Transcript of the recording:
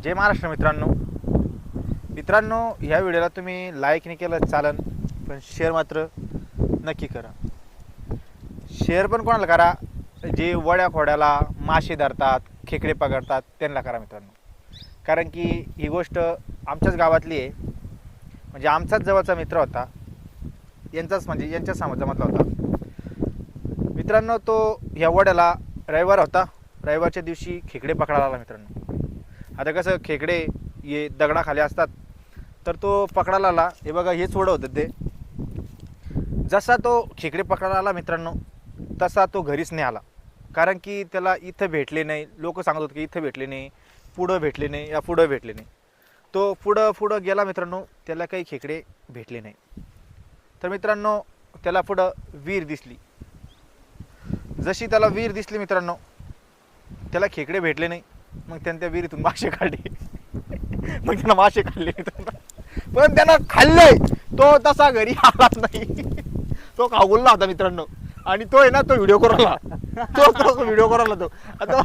जय महाराष्ट्र मित्रांनो ह्या व्हिडिओला तुम्ही लाईक नाही केलं चालन, पण शेअर मात्र नक्की करा. शेअर पण कोणाला करा, जे वड्या खोड्याला मासे धरतात, खेकडे पकडतात त्यांना करा मित्रांनो. कारण की ही गोष्ट आमच्याच गावातली आहे, म्हणजे आमचाच जवळचा मित्र होता, यांच्या समाजामधला होता मित्रांनो. तो ह्या वड्याला रविवार होता, रविवारच्या दिवशी खेकडे पकडायला आला मित्रांनो. आता कसं खेकडे हे दगडाखाली असतात, तर तो पकडायला आला. हे बघा हेच वडं होतं ते. जसा तो खेकडे पकडायला आला मित्रांनो, तसा तो घरीच नाही आला. कारण की त्याला इथं भेटले नाही. लोक सांगत होते की इथं भेटले नाही, पुढं भेटले नाही, या पुढं भेटले नाही. तो पुढं गेला मित्रांनो, त्याला काही खेकडे भेटले नाही. तर मित्रांनो त्याला पुढं विहीर दिसली. जशी त्याला विहीर दिसली मित्रांनो, त्याला खेकडे भेटले नाही. मग त्याने त्या विहिरीतून मासे काढले. मग त्यानं मासे खाल्ले मित्रांनो, पण त्यानं खाल्ले. तो तसा घरी आलाच नाही. तो खाऊला होता मित्रांनो. आणि तो आहे ना, तो व्हिडिओ करायला, तो व्हिडिओ करायला तो आता